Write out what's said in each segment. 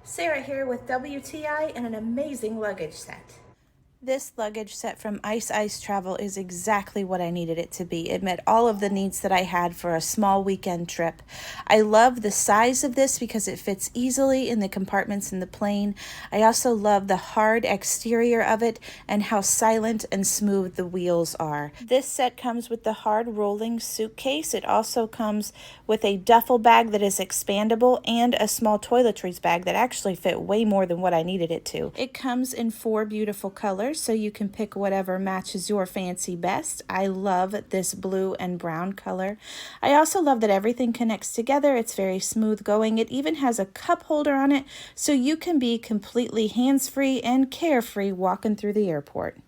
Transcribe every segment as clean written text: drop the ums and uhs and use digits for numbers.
Sarah here with WTI and an amazing luggage set. This luggage set from Ice Travel is exactly what I needed it to be. It met all of the needs that I had for a small weekend trip. I love the size of this because it fits easily in the compartments in the plane. I also love the hard exterior of it and how silent and smooth the wheels are. This set comes with the hard rolling suitcase. It also comes with a duffel bag that is expandable and a small toiletries bag that actually fit way more than what I needed it to. It comes in 4 beautiful colors, so you can pick whatever matches your fancy best. I love this blue and brown color. I also love that everything connects together. It's very smooth going. It even has a cup holder on it, so you can be completely hands-free and carefree walking through the airport.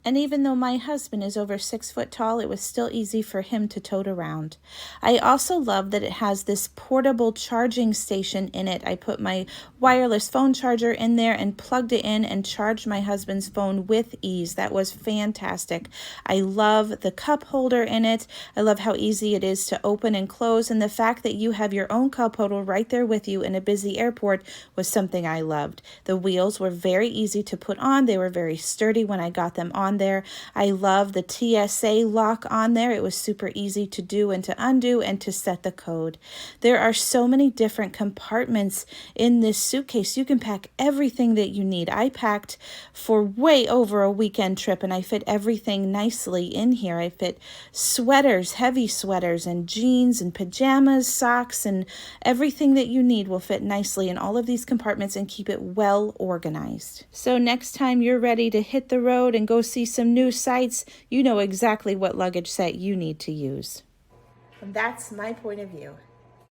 And even though my husband is over 6 foot tall, it was still easy for him to tote around. I also love that it has this portable charging station in it. I put my wireless phone charger in there and plugged it in and charged my husband's phone with ease. That was fantastic. I love the cup holder in it. I love how easy it is to open and close, and the fact that you have your own cup holder right there with you in a busy airport was something I loved. The wheels were very easy to put on. They were very sturdy when I got them on there. I love the TSA lock on there. It was super easy to do and to undo and to set the code. There are so many different compartments in this suitcase. You can pack everything that you need. I packed for way over a weekend trip and I fit everything nicely in here. I fit sweaters, heavy sweaters, and jeans and pajamas, socks, and everything that you need will fit nicely in all of these compartments and keep it well organized. So next time you're ready to hit the road and go see some new sights, you know exactly what luggage set you need to use. And that's my point of view.